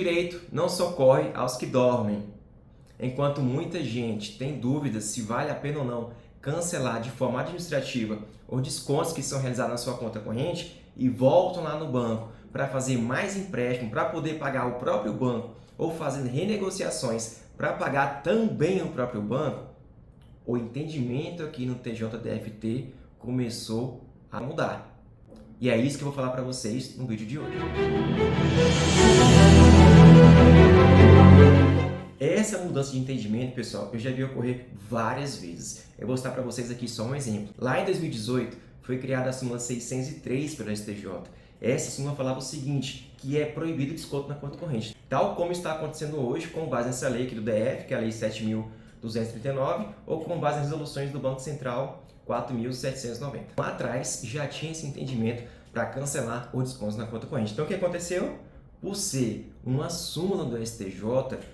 direito não socorre aos que dormem. Enquanto muita gente tem dúvidas se vale a pena ou não cancelar de forma administrativa os descontos que são realizados na sua conta corrente e voltam lá no banco para fazer mais empréstimo, para poder pagar o próprio banco ou fazendo renegociações para pagar também o próprio banco, o entendimento aqui no TJDFT começou a mudar. E é isso que eu vou falar para vocês no vídeo de hoje. Essa mudança de entendimento, pessoal, eu já vi ocorrer várias vezes. Eu vou mostrar para vocês aqui só um exemplo. Lá em 2018, foi criada a súmula 603 pelo STJ. Essa súmula falava o seguinte, que é proibido o desconto na conta corrente. Tal como está acontecendo hoje, com base nessa lei aqui do DF, que é a Lei 7.239, ou com base nas resoluções do Banco Central 4.790. Lá atrás, já tinha esse entendimento para cancelar o desconto na conta corrente. Então, o que aconteceu? Por ser uma súmula do STJ,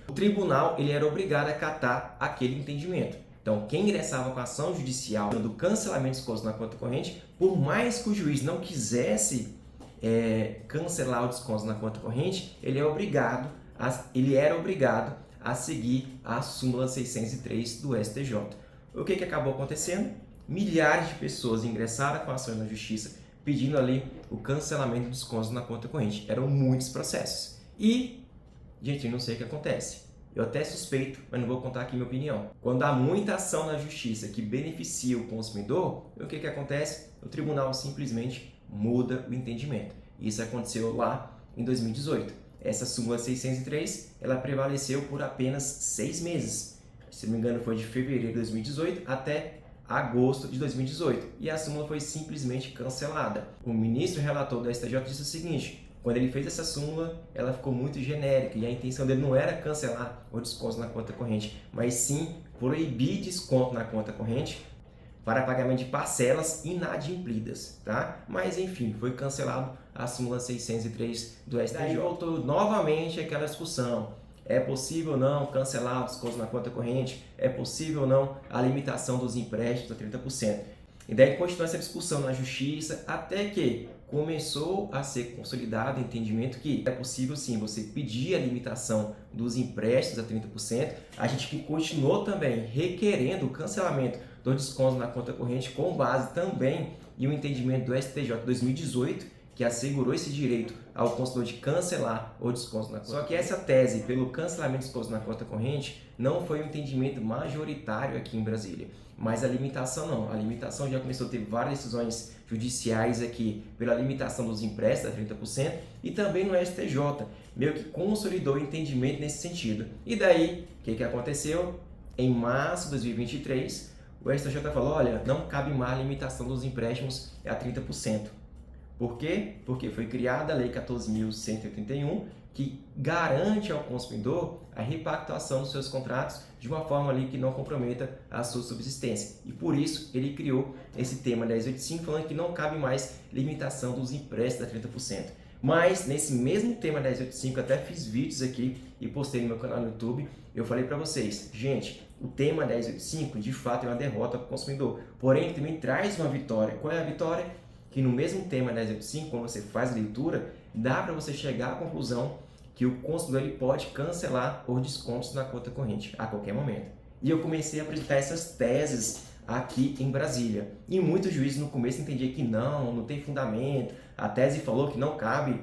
o tribunal ele era obrigado a acatar aquele entendimento. Então, quem ingressava com a ação judicial do cancelamento de descontos na conta corrente, por mais que o juiz não quisesse cancelar o desconto na conta corrente, ele era obrigado a seguir a súmula 603 do STJ. O que acabou acontecendo? Milhares de pessoas ingressaram com ações na justiça pedindo ali o cancelamento dos descontos na conta corrente. Eram muitos processos. E, gente, eu não sei o que acontece. Eu até suspeito, mas não vou contar aqui minha opinião. Quando há muita ação na justiça que beneficia o consumidor, o que acontece? O tribunal simplesmente muda o entendimento. Isso aconteceu lá em 2018. Essa súmula 603, ela prevaleceu por apenas 6 meses. Se não me engano, foi de fevereiro de 2018 até agosto de 2018. E a súmula foi simplesmente cancelada. O ministro relator do STJ disse o seguinte, quando ele fez essa súmula, ela ficou muito genérica e a intenção dele não era cancelar o desconto na conta corrente, mas sim proibir desconto na conta corrente para pagamento de parcelas inadimplidas, tá? Mas enfim, foi cancelado a súmula 603 do STJ. Daí voltou novamente aquela discussão. É possível ou não cancelar os descontos na conta corrente? É possível ou não a limitação dos empréstimos a 30%? E daí continua essa discussão na justiça até que começou a ser consolidado o entendimento que é possível sim você pedir a limitação dos empréstimos a 30%. A gente continuou também requerendo o cancelamento do desconto na conta corrente com base também em um entendimento do STJ 2018, que assegurou esse direito ao consumidor de cancelar o desconto na conta. Só que essa tese pelo cancelamento de descontos na conta corrente não foi um entendimento majoritário aqui em Brasília, mas a limitação não. A limitação já começou a ter várias decisões judiciais aqui pela limitação dos empréstimos a 30% e também no STJ, meio que consolidou o entendimento nesse sentido. E daí, o que aconteceu? Em março de 2023, o STJ falou, olha, não cabe mais a limitação dos empréstimos a 30%. Por quê? Porque foi criada a Lei 14.181, que garante ao consumidor a repactuação dos seus contratos de uma forma ali que não comprometa a sua subsistência. E por isso ele criou esse tema 1085, falando que não cabe mais limitação dos empréstimos a 30%. Mas nesse mesmo tema 1085, até fiz vídeos aqui e postei no meu canal no YouTube, eu falei para vocês, gente, o tema 1085 de fato é uma derrota para o consumidor, porém ele também traz uma vitória. Qual é a vitória? Que no mesmo tema 1085, quando você faz a leitura, dá para você chegar à conclusão que o consumidor ele pode cancelar os descontos na conta corrente a qualquer momento. E eu comecei a apresentar essas teses aqui em Brasília. E muitos juízes no começo entendiam que não tem fundamento, a tese falou que não cabe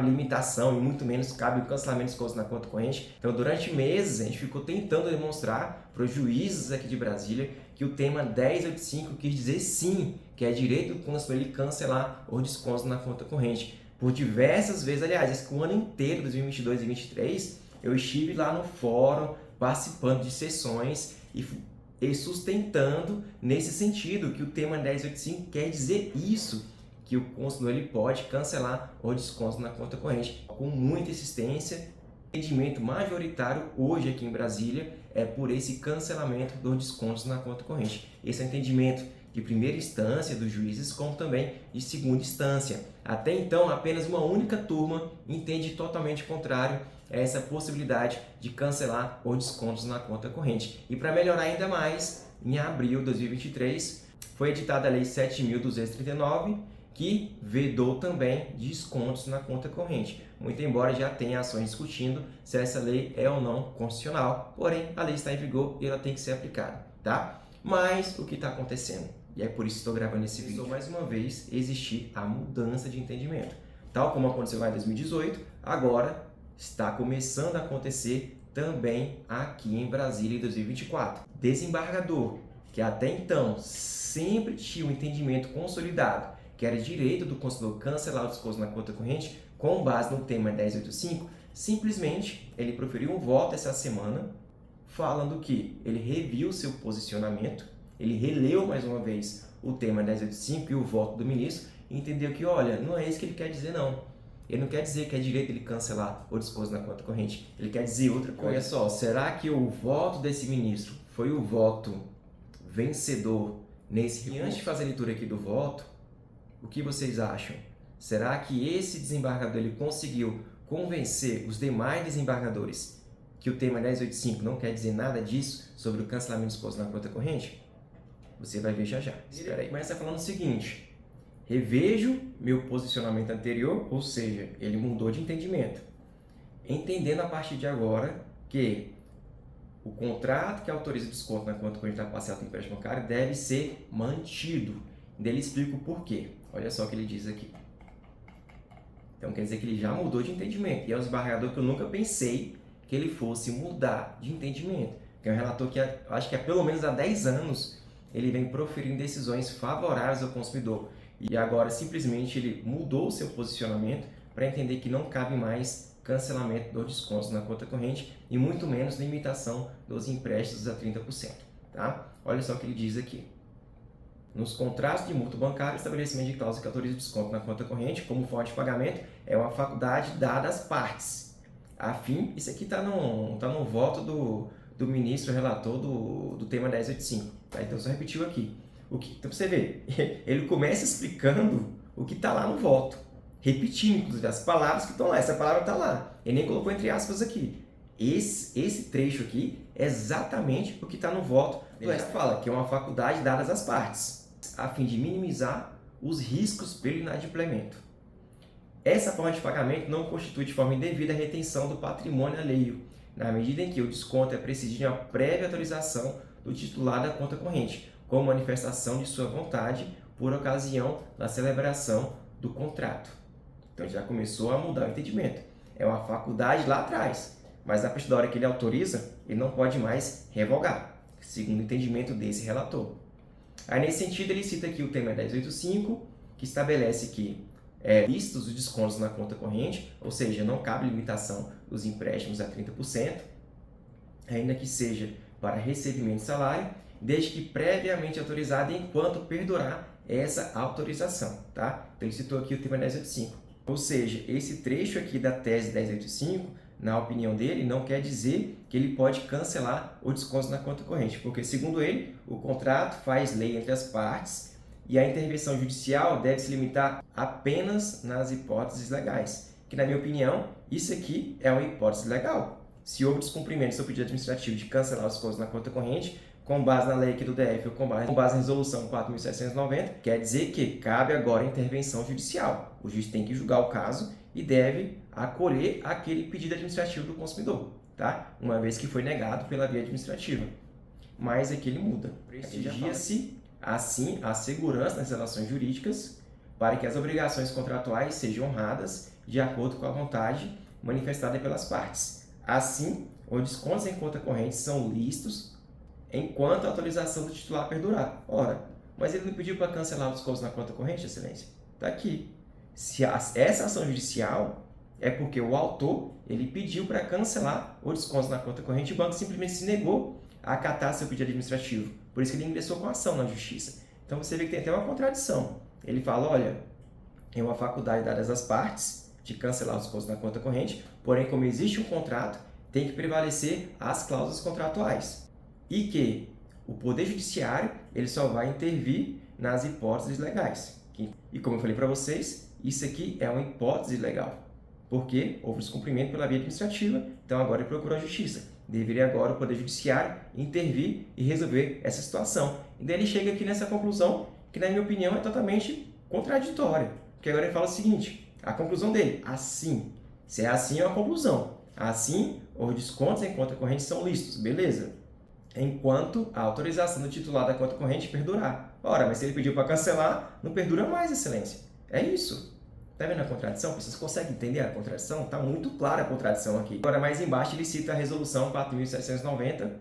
limitação e muito menos cabe o cancelamento de descontos na conta corrente. Então, durante meses, a gente ficou tentando demonstrar para os juízes aqui de Brasília que o tema 1085 quis dizer sim, que é direito do consumidor ele cancelar os descontos na conta corrente. Por diversas vezes, aliás, esse ano inteiro, 2022 e 2023, eu estive lá no fórum, participando de sessões e sustentando nesse sentido que o tema 1085 quer dizer isso, que o consumidor ele pode cancelar o desconto na conta corrente. Com muita insistência, o entendimento majoritário hoje aqui em Brasília é por esse cancelamento dos descontos na conta corrente. Esse é o entendimento de primeira instância dos juízes, como também de segunda instância. Até então, apenas uma única turma entende totalmente contrário a essa possibilidade de cancelar os descontos na conta corrente. E para melhorar ainda mais, em abril de 2023, foi editada a Lei 7.239, que vedou também descontos na conta corrente, muito embora já tenha ações discutindo se essa lei é ou não constitucional, porém a lei está em vigor e ela tem que ser aplicada, tá? Mas o que está acontecendo? E é por isso que estou gravando esse vídeo. Mais uma vez, existir a mudança de entendimento. Tal como aconteceu lá em 2018, agora está começando a acontecer também aqui em Brasília em 2024. Desembargador, que até então sempre tinha um entendimento consolidado, que era direito do consumidor cancelar o desconto na conta corrente com base no tema 1085, simplesmente ele proferiu um voto essa semana falando que ele reviu seu posicionamento, ele releu mais uma vez o tema 1085 e o voto do ministro e entendeu que, olha, não é isso que ele quer dizer não. Ele não quer dizer que é direito ele cancelar o desconto na conta corrente, ele quer dizer outra coisa. Olha só, será que o voto desse ministro foi o voto vencedor nesse recurso? E antes de fazer a leitura aqui do voto, o que vocês acham? Será que esse desembargador ele conseguiu convencer os demais desembargadores que o tema 1085 não quer dizer nada disso sobre o cancelamento do desconto na conta corrente? Você vai ver já já. Espera aí. Começa falando o seguinte: revejo meu posicionamento anterior, ou seja, ele mudou de entendimento, entendendo a partir de agora que o contrato que autoriza o desconto na conta corrente da parcela do empréstimo bancário deve ser mantido. Ele explica o porquê. Olha só o que ele diz aqui. Então quer dizer que ele já mudou de entendimento. E é um desembargador que eu nunca pensei que ele fosse mudar de entendimento. Que é um relator que acho que pelo menos há 10 anos ele vem proferindo decisões favoráveis ao consumidor. E agora simplesmente ele mudou o seu posicionamento para entender que não cabe mais cancelamento dos descontos na conta corrente e muito menos limitação dos empréstimos a 30%. Tá? Olha só o que ele diz aqui. Nos contratos de mútuo bancário, o estabelecimento de cláusula que autoriza o desconto na conta corrente como forma de pagamento é uma faculdade dada às partes. A fim, isso aqui está no voto do ministro relator do tema 1085. Tá? Então, só repetiu aqui. Então, você vê, ele começa explicando o que está lá no voto, repetindo, inclusive, as palavras que estão lá. Essa palavra está lá. Ele nem colocou entre aspas aqui. Esse trecho aqui é exatamente o que está no voto. Ele já fala que é uma faculdade dada às partes, a fim de minimizar os riscos pelo inadimplemento. Essa forma de pagamento não constitui de forma indevida a retenção do patrimônio alheio, na medida em que o desconto é preciso de uma prévia autorização do titular da conta corrente, como manifestação de sua vontade por ocasião da celebração do contrato. Então já começou a mudar o entendimento. É uma faculdade lá atrás, mas a partir da hora que ele autoriza, ele não pode mais revogar, segundo o entendimento desse relator. Aí, nesse sentido, ele cita aqui o tema 1085, que estabelece que listos os descontos na conta corrente, ou seja, não cabe limitação dos empréstimos a 30%, ainda que seja para recebimento de salário, desde que previamente autorizado enquanto perdurar essa autorização. Tá? Então, ele citou aqui o tema 1085. Ou seja, esse trecho aqui da tese 1085, na opinião dele, não quer dizer que ele pode cancelar o desconto na conta corrente, porque, segundo ele, o contrato faz lei entre as partes e a intervenção judicial deve se limitar apenas nas hipóteses legais, que, na minha opinião, isso aqui é uma hipótese legal. Se houve descumprimento do seu pedido administrativo de cancelar os descontos na conta corrente, com base na lei aqui do DF ou com base na resolução 4.790, quer dizer que cabe agora a intervenção judicial. O juiz tem que julgar o caso e deve acolher aquele pedido administrativo do consumidor, tá? Uma vez que foi negado pela via administrativa. Mas aqui ele muda. Prestigia-se, assim, a segurança nas relações jurídicas para que as obrigações contratuais sejam honradas de acordo com a vontade manifestada pelas partes. Assim, os descontos em conta corrente são lícitos enquanto a autorização do titular perdurar. Ora, mas ele não pediu para cancelar os descontos na conta corrente, excelência? Está aqui. Se essa ação judicial é porque o autor ele pediu para cancelar o desconto na conta corrente e o banco simplesmente se negou a acatar seu pedido administrativo. Por isso que ele ingressou com a ação na justiça. Então você vê que tem até uma contradição. Ele fala, olha, é uma faculdade dada às partes de cancelar os descontos na conta corrente, porém, como existe um contrato, tem que prevalecer as cláusulas contratuais. E que o Poder Judiciário ele só vai intervir nas hipóteses legais. E como eu falei para vocês, isso aqui é uma hipótese legal, porque houve descumprimento pela via administrativa, então agora ele procura a Justiça. Deveria agora o Poder Judiciário intervir e resolver essa situação. E daí ele chega aqui nessa conclusão, que na minha opinião é totalmente contraditória. Porque agora ele fala o seguinte, a conclusão dele, assim. Se é assim, é uma conclusão. Assim, os descontos em conta corrente são lícitos, beleza? Enquanto a autorização do titular da conta corrente perdurar. Ora, mas se ele pediu para cancelar, não perdura mais, excelência. É isso. Está vendo a contradição? Vocês conseguem entender a contradição? Está muito clara a contradição aqui. Agora, mais embaixo, ele cita a resolução 4.790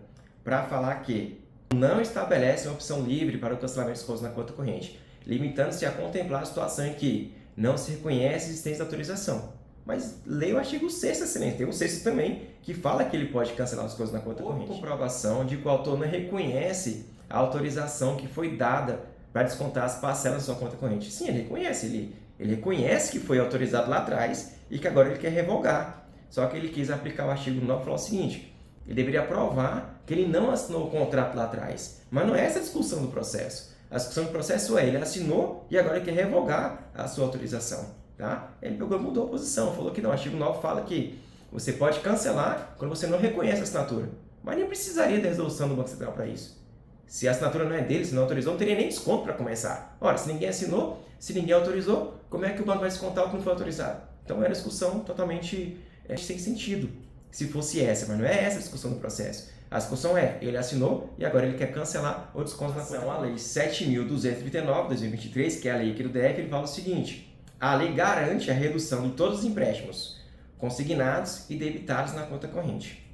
para falar que não estabelece uma opção livre para o cancelamento de descontos na conta corrente, limitando-se a contemplar a situação em que não se reconhece a existência da autorização. Mas leia o artigo 6º, excelência. Tem o 6º também, que fala que ele pode cancelar as coisas na conta corrente. Comprovação de que o autor não reconhece a autorização que foi dada para descontar as parcelas da sua conta corrente. Sim, ele reconhece. Ele reconhece que foi autorizado lá atrás e que agora ele quer revogar. Só que ele quis aplicar o artigo 9 e falar o seguinte, ele deveria provar que ele não assinou o contrato lá atrás. Mas não é essa a discussão do processo. A discussão do processo é, ele assinou e agora ele quer revogar a sua autorização. Tá? Ele pegou e mudou a posição, falou que não, o artigo 9 fala que você pode cancelar quando você não reconhece a assinatura. Mas nem precisaria da resolução do Banco Central para isso. Se a assinatura não é dele, se não autorizou, não teria nem desconto para começar. Ora, se ninguém assinou, se ninguém autorizou, como é que o banco vai descontar o que não foi autorizado? Então é uma discussão totalmente sem sentido, se fosse essa, mas não é essa a discussão do processo. A discussão é, ele assinou e agora ele quer cancelar o desconto na conta. A Lei 7.239/2023, que é a lei aqui do DF, ele fala o seguinte, a lei garante a redução de todos os empréstimos consignados e debitados na conta corrente,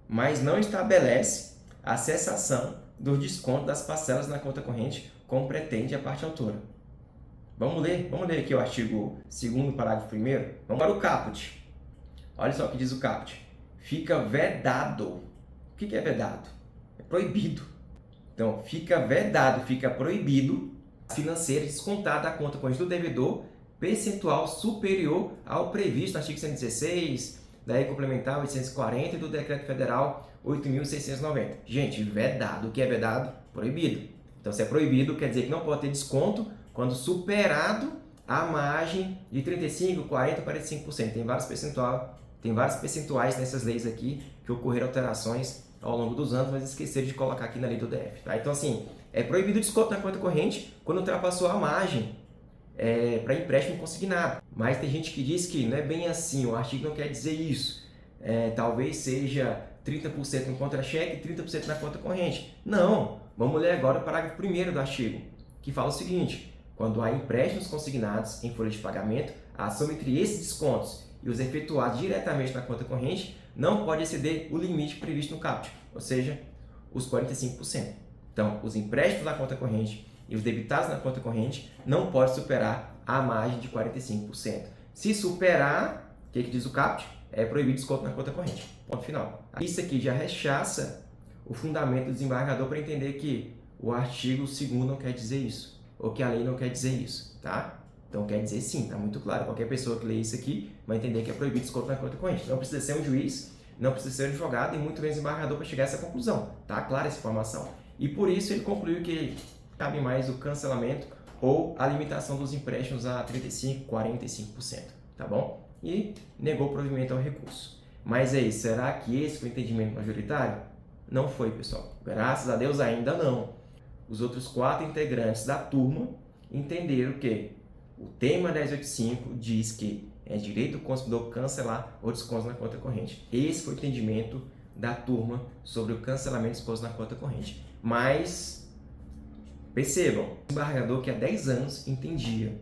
mas não estabelece a cessação do desconto das parcelas na conta corrente, como pretende a parte autora. Vamos ler aqui o artigo 2º, parágrafo 1º. Vamos para o caput. Olha só o que diz o caput. Fica vedado. O que é vedado? É proibido. Então, fica vedado, fica proibido financeiro descontar da conta corrente do devedor percentual superior ao previsto no artigo 116, da Lei Complementar 840 e do Decreto Federal 8.690. Gente, vedado. O que é vedado? Proibido. Então, se é proibido, quer dizer que não pode ter desconto quando superado a margem de 35%, 40%, 45%. Tem vários percentuais nessas leis aqui que ocorreram alterações ao longo dos anos, mas esqueceram de colocar aqui na lei do DF. Tá? Então, assim, é proibido o desconto na conta corrente quando ultrapassou a margem para empréstimo consignado. Mas tem gente que diz que não é bem assim, o artigo não quer dizer isso. Talvez seja 30% no contra-cheque e 30% na conta corrente. Não! Vamos ler agora o parágrafo 1º do artigo, que fala o seguinte, quando há empréstimos consignados em folha de pagamento, a soma entre esses descontos e os efetuados diretamente na conta corrente não pode exceder o limite previsto no caput, ou seja, os 45%. Então, os empréstimos na conta corrente e os debitados na conta corrente não podem superar a margem de 45%. Se superar, o que diz o caput? É proibido desconto na conta corrente. Ponto final. Isso aqui já rechaça o fundamento do desembargador para entender que o artigo 2º não quer dizer isso, ou que a lei não quer dizer isso, tá? Então quer dizer sim, tá muito claro. Qualquer pessoa que lê isso aqui vai entender que é proibido desconto na conta corrente. Não precisa ser um juiz, não precisa ser um advogado e muito menos desembargador para chegar a essa conclusão. Tá clara essa informação. E por isso ele concluiu que cabe mais o cancelamento ou a limitação dos empréstimos a 35%, 45%, tá bom? E negou o provimento ao recurso. Mas aí, será que esse foi o entendimento majoritário? Não foi, pessoal. Graças a Deus ainda não. Os outros 4 integrantes da turma entenderam que o tema 1085 diz que é direito do consumidor cancelar o desconto na conta corrente. Esse foi o entendimento da turma sobre o cancelamento de descontos na conta corrente. Mas, percebam, o desembargador que há 10 anos entendia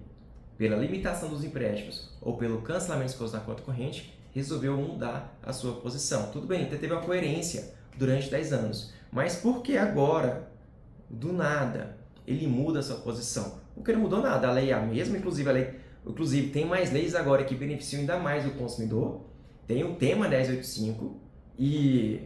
pela limitação dos empréstimos ou pelo cancelamento de descontos na conta corrente, resolveu mudar a sua posição. Tudo bem, até teve uma coerência durante 10 anos. Mas por que agora, do nada, ele muda a sua posição? Porque não mudou nada, a lei é a mesma, inclusive tem mais leis agora que beneficiam ainda mais o consumidor, tem o tema 1085 e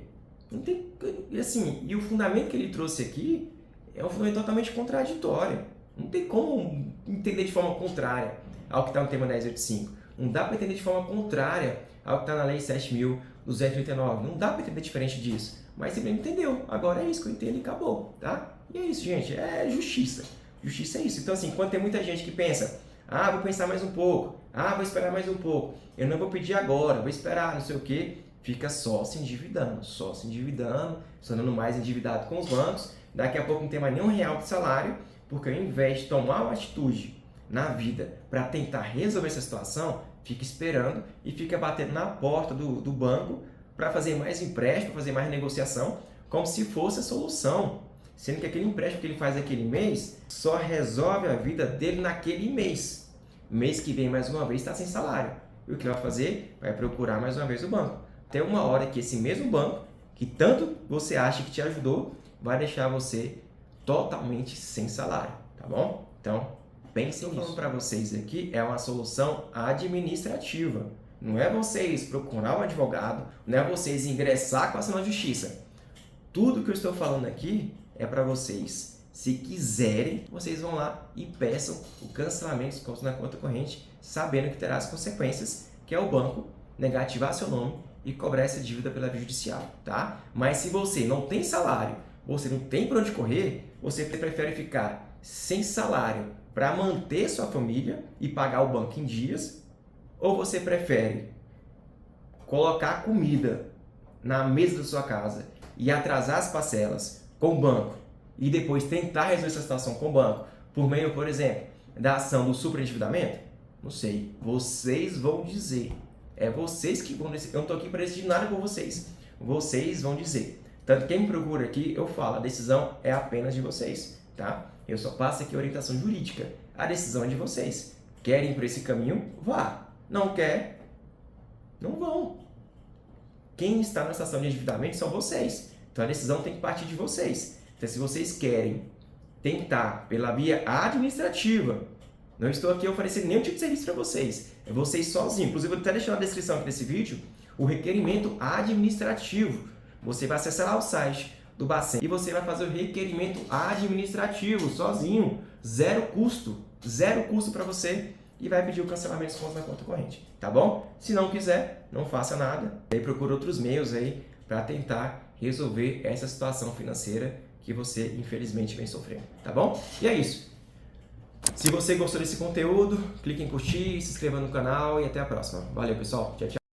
o fundamento que ele trouxe aqui é um fundamento totalmente contraditório. Não tem como entender de forma contrária ao que está no tema 1085. Não dá para entender de forma contrária ao que está na lei 7.239. Não dá para entender diferente disso. Mas você entendeu. Agora é isso que eu entendo e acabou, tá? E é isso, gente. É justiça. Justiça é isso. Então, assim, quando tem muita gente que pensa, vou pensar mais um pouco, vou esperar mais um pouco, eu não vou pedir agora, vou esperar, não sei o quê, fica só se endividando, se tornando mais endividado com os bancos, daqui a pouco não tem mais nenhum real de salário, porque ao invés de tomar uma atitude na vida para tentar resolver essa situação, fica esperando e fica batendo na porta do banco para fazer mais empréstimo, fazer mais negociação, como se fosse a solução. Sendo que aquele empréstimo que ele faz naquele mês só resolve a vida dele naquele mês. Mês que vem, mais uma vez, está sem salário. E o que ele vai fazer? Vai procurar mais uma vez o banco. Até uma hora que esse mesmo banco, que tanto você acha que te ajudou, vai deixar você totalmente sem salário, tá bom? Então, pensem nisso. O que eu estou falando para vocês aqui é uma solução administrativa. Não é vocês procurar um advogado, não é vocês ingressar com a ação na justiça. Tudo que eu estou falando aqui é para vocês. Se quiserem, vocês vão lá e peçam o cancelamento dos contos na conta corrente, sabendo que terá as consequências, que é o banco negativar seu nome e cobrar essa dívida pela via judicial, tá? Mas se você não tem salário, você não tem para onde correr, você prefere ficar sem salário para manter sua família e pagar o banco em dias, ou você prefere colocar comida na mesa da sua casa e atrasar as parcelas com o banco e depois tentar resolver essa situação com o banco por meio, por exemplo, da ação do superendividamento? Não sei. Vocês vão dizer. É vocês que vão decidir. Eu não estou aqui para decidir nada por vocês. Vocês vão dizer. Tanto quem me procura aqui, eu falo, a decisão é apenas de vocês, tá? Eu só passo aqui a orientação jurídica. A decisão é de vocês. Querem ir por esse caminho? Vá. Não quer? Não vão. Quem está na situação de endividamento são vocês. Então a decisão tem que partir de vocês. Então se vocês querem tentar pela via administrativa, não estou aqui oferecendo nenhum tipo de serviço para vocês. É vocês sozinhos. Inclusive, eu vou até deixar na descrição aqui desse vídeo o requerimento administrativo. Você vai acessar lá o site do Bacen e você vai fazer o requerimento administrativo sozinho. Zero custo para você. E vai pedir o cancelamento dos contos na conta corrente. Tá bom? Se não quiser, não faça nada. Aí procura outros meios aí para tentar resolver essa situação financeira que você, infelizmente, vem sofrendo. Tá bom? E é isso. Se você gostou desse conteúdo, clique em curtir, se inscreva no canal e até a próxima. Valeu, pessoal. Tchau, tchau.